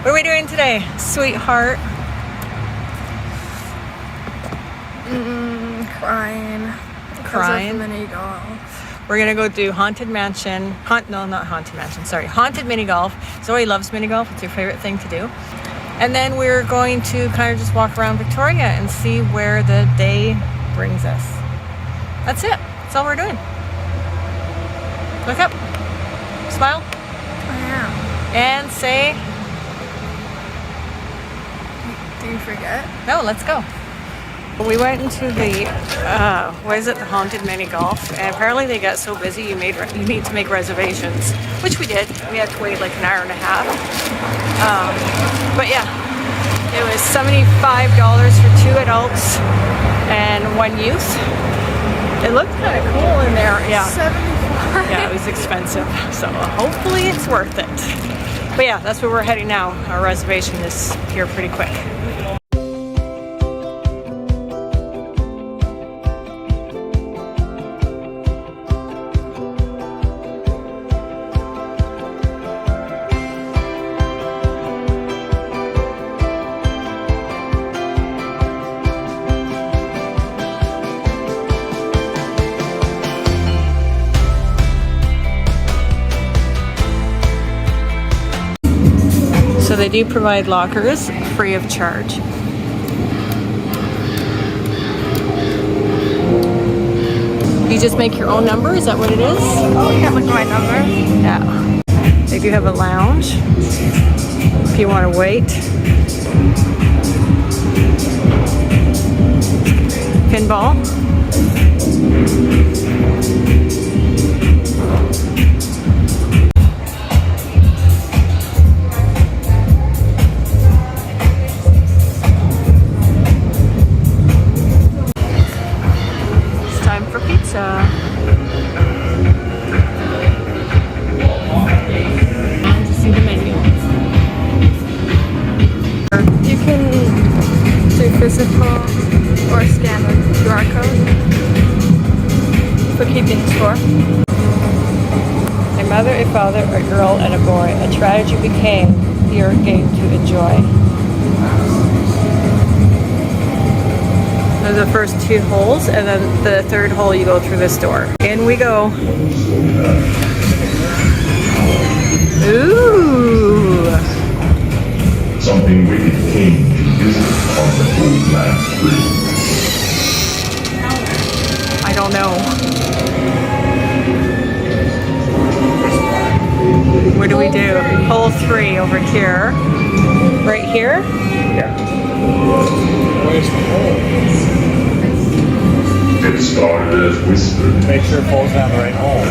What are we doing today, sweetheart? Crying. Mini golf. We're gonna go do Haunted Mansion. Haunted Mini Golf. Zoe loves mini golf. It's her favorite thing to do. And then we're going to kind of just walk around Victoria and see where the day brings us. That's it. That's all we're doing. Look up. Smile. I am. And say... Do you forget? No, let's go. We went into the, what is it, the Haunted Mini Golf, and apparently they got so busy you need to make reservations, which we did. We had to wait like an hour and a half. But yeah, it was $75 for 2 adults and 1 youth. It looked kind of cool in there. Yeah. 75. Yeah, it was expensive, so hopefully it's worth it. But yeah, that's where we're heading now. Our reservation is here pretty quick. So they do provide lockers free of charge. You just make your own number, is that what it is? Oh, you can't look at my number? Yeah. They do have a lounge if you want to wait. Pinball. And to see the menu. You can do physical or scan the QR code for keeping score. A mother, a father, a girl, and a boy. A tragedy became your game to enjoy. Those are the first 2 holes, and then the 3rd hole you go through this door. In we go. Ooh! Something wicked came to visit on the old man's grave. I don't know. What do we do? Hole 3 over here. Right here? Yeah. Where's the hole? It started as whispered. Make sure it falls down the right hole.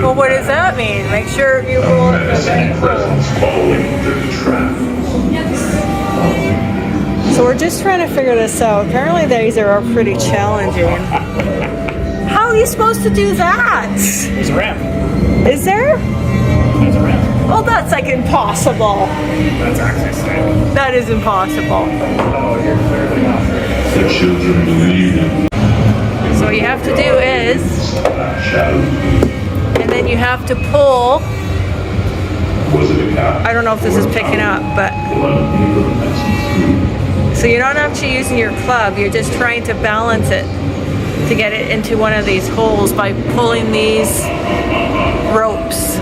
Well, what does that mean? Make sure you roll it the right presence following the trap. So we're just trying to figure this out. Apparently these are all pretty challenging. How are you supposed to do that? There's a ramp. Is there? There's a ramp. Well, that's like impossible. That's actually sick. That is impossible. Oh, you're clearly not. The children believed in So what you have to do is, shadow. and then you have to pull. Was it a cat? I don't know if this is picking up, but so you're not actually using your club, you're just trying to balance it to get it into one of these holes by pulling these ropes.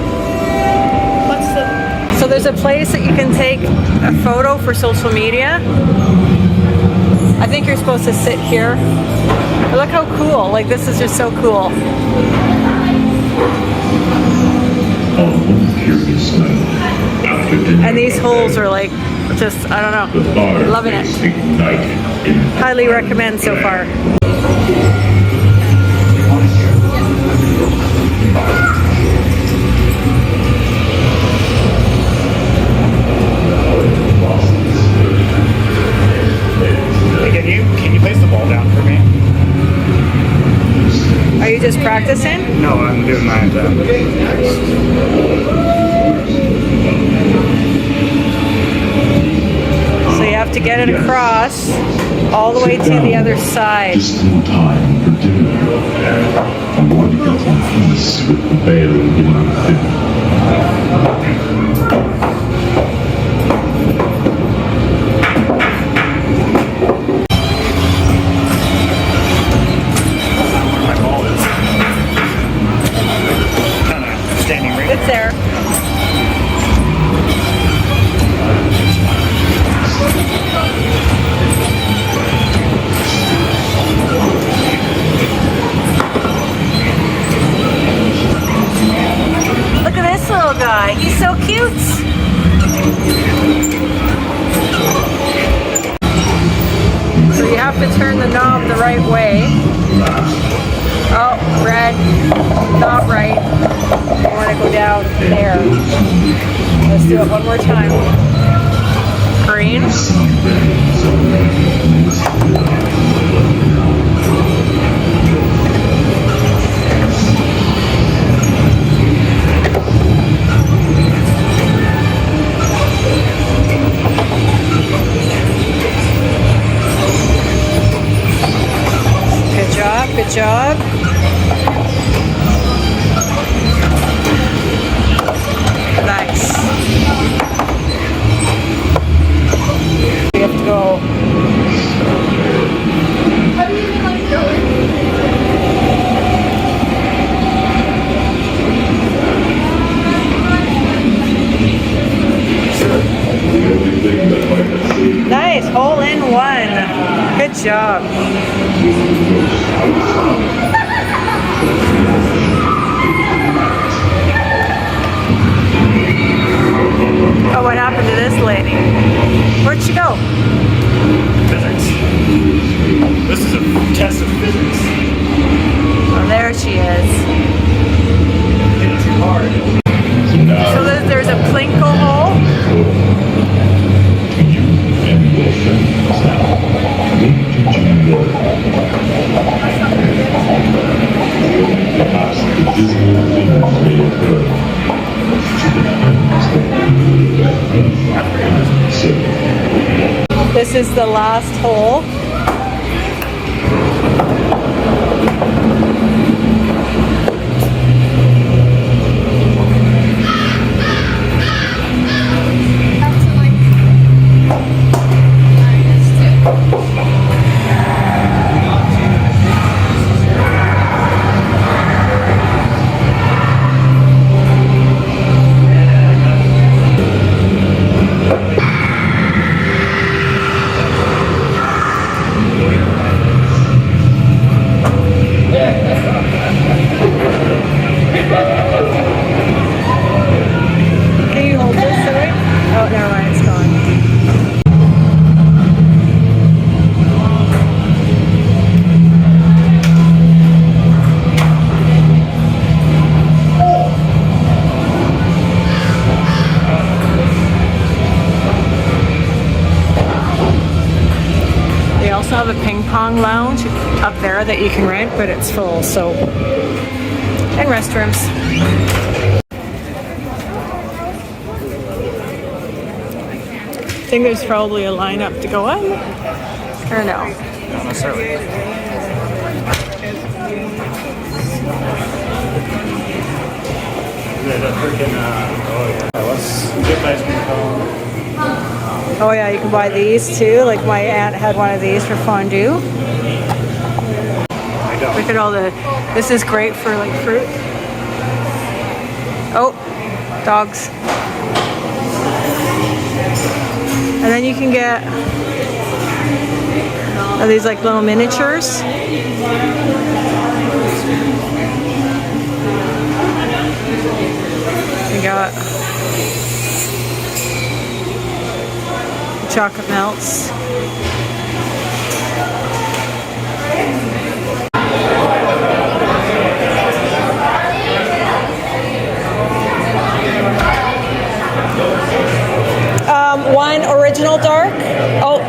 So there's a place that you can take a photo for social media. I think you're supposed to sit here. But look how cool, like this is just so cool. And these holes are like, just, I don't know, loving it. Highly recommend so far. Hey, can you place the ball down for me? Are you just practicing? No, I'm doing my job. So you have to get it across all the way to the other side. Just in time for dinner. I'm going to get some peace with the veil being thin. to turn the knob the right way. Oh, red, not right. I want to go down there. Let's do it one more time. Green. Good job, good job. Nice. We have to go. How do you even like going? The only thing that might have saved Nice, hole in one. Good job. Oh, what happened to this lady? Where'd she go? Physics. This is a test of physics. Oh, there she is. Hit it too hard. So there's a plinko hole. you and your friends now. What did you learn? Perhaps the dismal things may occur. This is the last hole. Have to like. I guess too. Can you hold this away? Oh, never mind, it's gone. They also have a ping pong lounge up there that you can rent, but it's full, so. And restrooms. I think there's probably a lineup to go in, or no? Not necessarily. The freaking, oh yeah. Let's get ice cream cone. Oh yeah, you can buy these too. Like my aunt had one of these for fondue. I don't. Look at all the, this is great for like fruit. Oh, dogs. And then you can get these like little miniatures. We got chocolate melts. One original dark. Oh,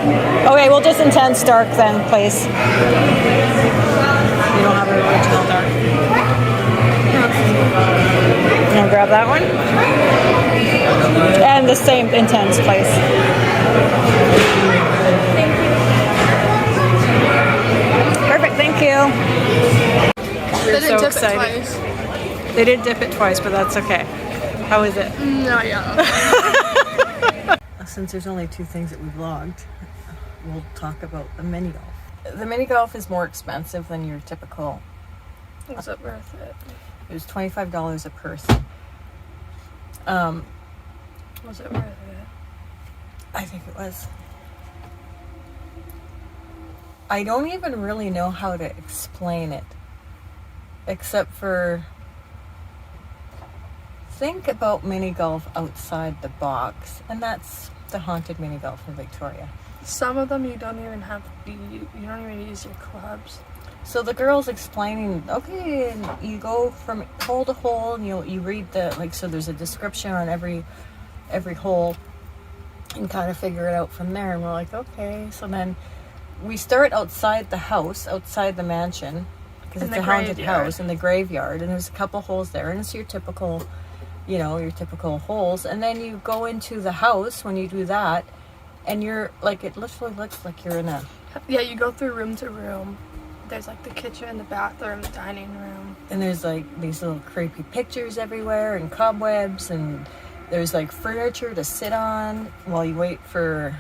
okay, we'll just intense dark then, please. You don't have an original dark. You want to grab that one? And the same intense, please. Perfect, thank you. They We're didn't so dip it excited. twice. They did dip it twice, but that's okay. How is it? No, yeah. Since there's only two things that we vlogged, we'll talk about the mini golf. The mini golf is more expensive than your typical. Was it worth it? It was $25 a person. Was it worth it? I think it was. I don't even really know how to explain it, except for think about mini golf outside the box, and that's the haunted mini golf in Victoria. Some of them you don't even use your clubs. So the girl's explaining, okay, and you go from hole to hole, and you read the, like, so there's a description on every hole, and kind of figure it out from there. And we're like, okay. So then we start outside the house, outside the mansion, because it's a haunted house, in the graveyard, and there's a couple holes there, and it's your typical, your typical holes. And then you go into the house when you do that, and you're like, it literally looks like you're in a... Yeah, you go through room to room. There's like the kitchen, the bathroom, the dining room. And there's like these little creepy pictures everywhere and cobwebs, and there's like furniture to sit on while you wait for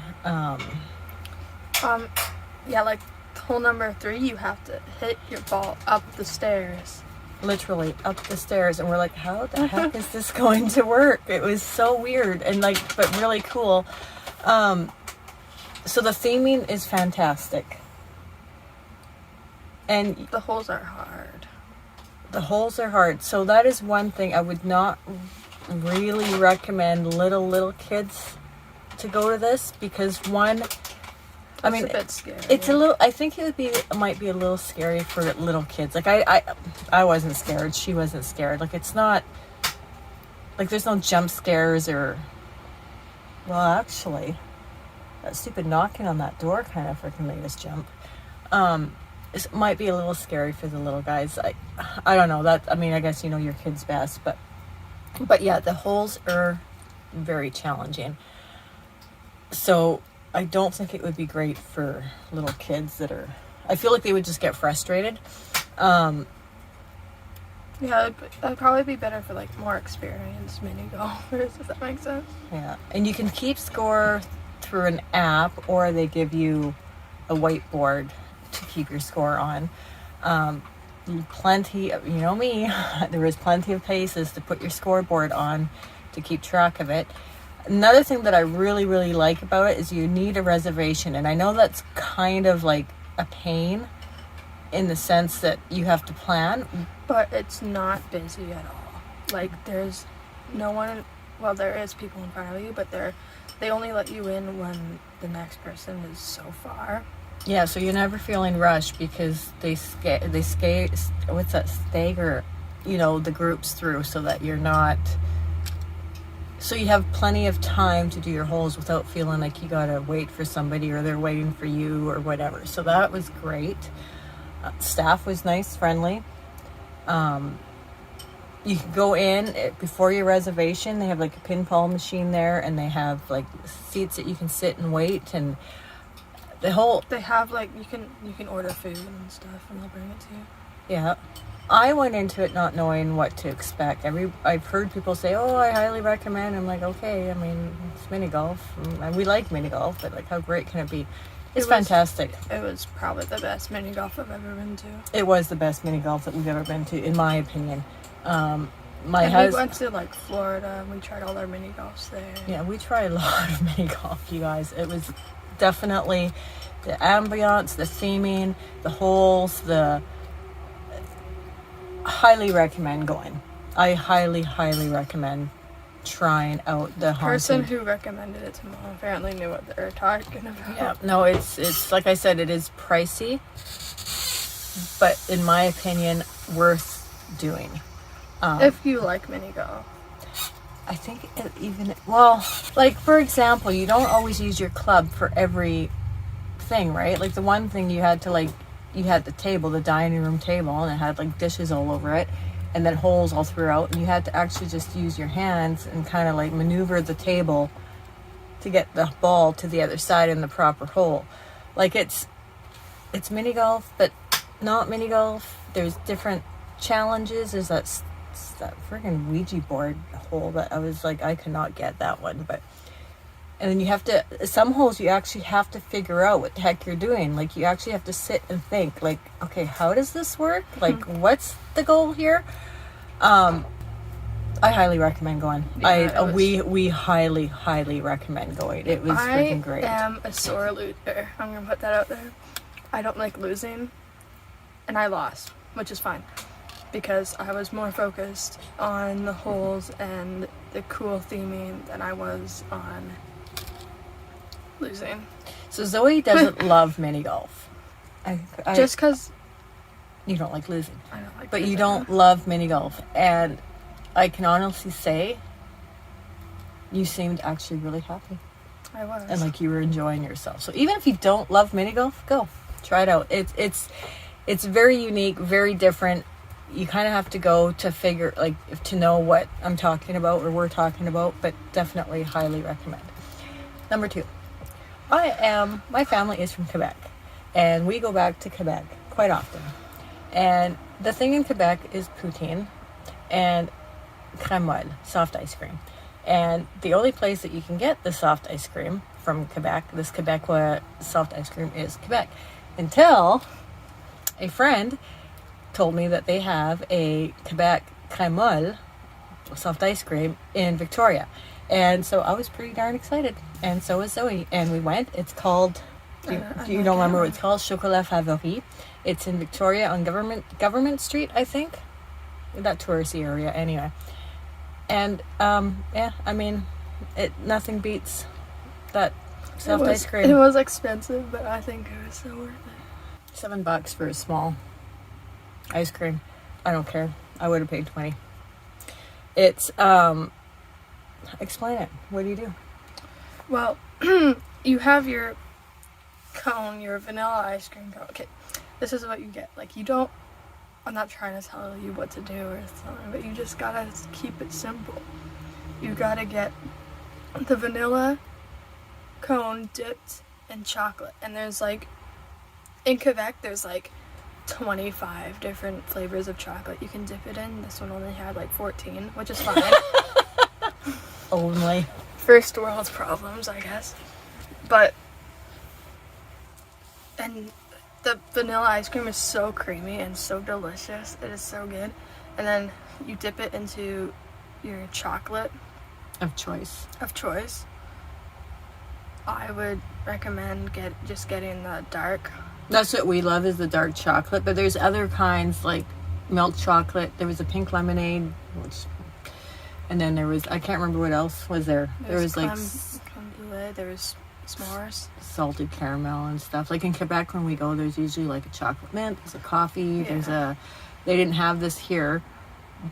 yeah, like hole number 3, you have to hit your ball up the stairs. Literally up the stairs, and we're like, how the heck is this going to work? It was so weird and but really cool. So the theming is fantastic. And the holes are hard. The holes are hard. So that is one thing I would not really recommend little kids to go to this, because one, I mean, it's a bit scary. It's a little, I think it might be a little scary for little kids. Like I wasn't scared. She wasn't scared. Like, it's not, like, there's no jump scares or, well, actually, that stupid knocking on that door kind of freaking made us jump. It might be a little scary for the little guys. I don't know that. I mean, I guess you know your kids best, but yeah, the holes are very challenging. So I don't think it would be great for little kids that are... I feel like they would just get frustrated. Yeah, it'd probably be better for like more experienced mini golfers, if that makes sense. Yeah, and you can keep score through an app, or they give you a whiteboard to keep your score on. Plenty of, me, there is plenty of places to put your scoreboard on to keep track of it. Another thing that I really, really like about it is you need a reservation. And I know that's kind of like a pain in the sense that you have to plan. But it's not busy at all. Like, there's no one, well, there is people in front of you, but they only let you in when the next person is so far. Yeah, so you're never feeling rushed, because they stagger, the groups through, so that you're not... So you have plenty of time to do your holes without feeling like you gotta wait for somebody or they're waiting for you or whatever. So that was great. Staff was nice, friendly. You can go in before your reservation. They have like a pinball machine there, and they have like seats that you can sit and wait, and the whole... They have like, you can order food and stuff, and they'll bring it to you. Yeah. I went into it not knowing what to expect. I've heard people say, oh, I highly recommend. I'm like, okay, I mean, it's mini golf. And we like mini golf, but like, how great can it be? It's fantastic. It was probably the best mini golf I've ever been to. It was the best mini golf that we've ever been to, in my opinion. We went to like Florida, and we tried all our mini golfs there. Yeah, we tried a lot of mini golf, you guys. It was definitely the ambiance, the theming, the holes, highly recommend going. I highly, highly recommend trying out the haunted. The person who recommended it to Mom apparently knew what they were talking about. Yeah, no, it's like I said, it is pricey, but in my opinion, worth doing. If you like mini golf. I think well, like, for example, you don't always use your club for every thing, right? Like, the one thing you had the table, the dining room table, and it had like dishes all over it, and then holes all throughout, and you had to actually just use your hands and kind of like maneuver the table to get the ball to the other side in the proper hole. Like, it's mini golf, but not mini golf. There's different challenges. There's that freaking Ouija board hole that I was like, I cannot get that one, but... And then some holes you actually have to figure out what the heck you're doing. Like, you actually have to sit and think, like, okay, how does this work? Like, what's the goal here? I highly recommend going. Yeah, we highly, highly recommend going. It was freaking great. I am a sore loser. I'm going to put that out there. I don't like losing. And I lost, which is fine. Because I was more focused on the holes and the cool theming than I was on Losing. So Zoe doesn't love mini golf. Just because you don't like losing. I don't like But you losing. don't love mini golf. And I can honestly say you seemed actually really happy. I was. And like you were enjoying yourself. So even if you don't love mini golf, go. Try it out. It's very unique, very different. You kind of have to go to figure, like, to know what I'm talking about or we're talking about, but definitely highly recommend. Number 2. My family is from Quebec, and we go back to Quebec quite often. And the thing in Quebec is poutine and crème molle, soft ice cream. And the only place that you can get the soft ice cream from Quebec, this Quebecois soft ice cream, is Quebec. Until a friend told me that they have a Quebec crème molle, soft ice cream, in Victoria. And so I was pretty darn excited. And so was Zoe. And we went. It's called, do you don't remember what it's called? Chocolat Favoris. It's in Victoria on Government Street, I think. That touristy area, anyway. And, yeah, I mean, nothing beats that soft ice cream. It was expensive, but I think it was so worth it. $7 for a small ice cream. I don't care. I would have paid 20. It's, explain it. What do you do? Well, you have your cone, your vanilla ice cream cone. Okay, this is what you get. Like, you don't, I'm not trying to tell you what to do or something, but you just gotta keep it simple. You gotta get the vanilla cone dipped in chocolate. And there's like, in Quebec, there's like 25 different flavors of chocolate you can dip it in. This one only had like 14, which is fine. Only. First world problems, I guess. But, and the vanilla ice cream is so creamy and so delicious. It is so good. And then you dip it into your chocolate Of choice. of choice. I would recommend just getting the dark. That's what we love, is the dark chocolate. But there's other kinds, like milk chocolate. There was a pink lemonade, and then there was, I can't remember what else was there. There was like creme brulee, there was s'mores. salted caramel and stuff. Like in Quebec, when we go, there's usually like a chocolate mint, there's a coffee, they didn't have this here,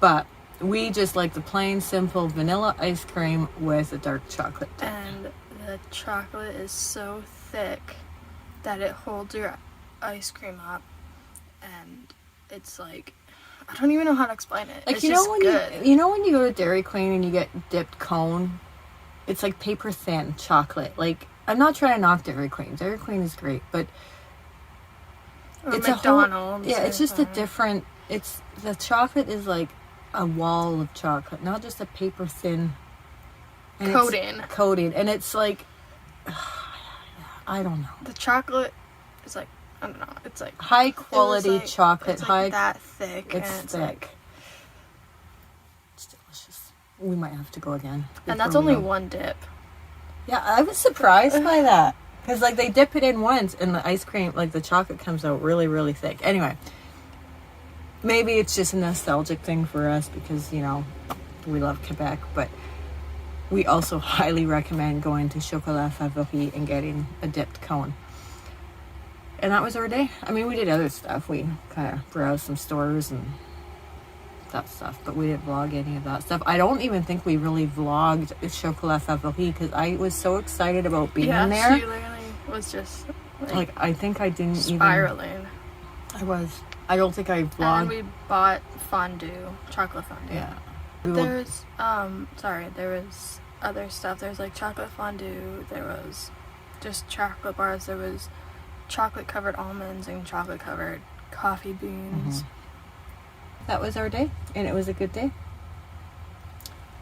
but we just like the plain simple vanilla ice cream with a dark chocolate dip. And the chocolate is so thick that it holds your ice cream up, and it's like, I don't even know how to explain it. Like, it's you know, just when good. you know when you go to Dairy Queen and you get dipped cone, it's like paper thin chocolate. Like, I'm not trying to knock Dairy Queen. Dairy Queen is great, but Or it's McDonald's. a whole, it's just a something. different. It's the chocolate is like a wall of chocolate, not just a paper thin and it's coating, and it's like I don't know. The chocolate is like, I don't know. It's like High quality like, chocolate. It's like that thick. It's and it's thick. like, It's delicious. We might have to go again. and that's before we only go. one dip. Yeah, I was surprised by that. Because, like, they dip it in once, and the ice cream, like, the chocolate comes out really, really thick. Anyway, maybe it's just a nostalgic thing for us because, you know, we love Quebec. But we also highly recommend going to Chocolat Favoris and getting a dipped cone. And that was our day. I mean, we did other stuff. We kind of browsed some stores and that stuff, but we didn't vlog any of that stuff. I don't even think we really vlogged Chocolat Favoris because I was so excited about being there. She literally was just Like, I think I didn't spiraling. I was. I don't think I vlogged. And we bought fondue, chocolate fondue. Yeah. There's there was other stuff. There's like chocolate fondue. There was just chocolate bars. There was chocolate covered almonds and chocolate covered coffee beans. That was our day, and it was a good day.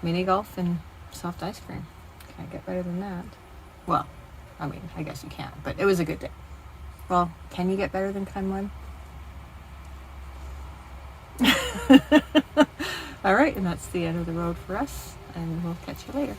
Mini golf and soft ice cream. Can't get better than that. Well, I mean, I guess you can, but it was a good day. Well, can you get better than crème molle? All right, and that's the end of the road for us, and we'll catch you later.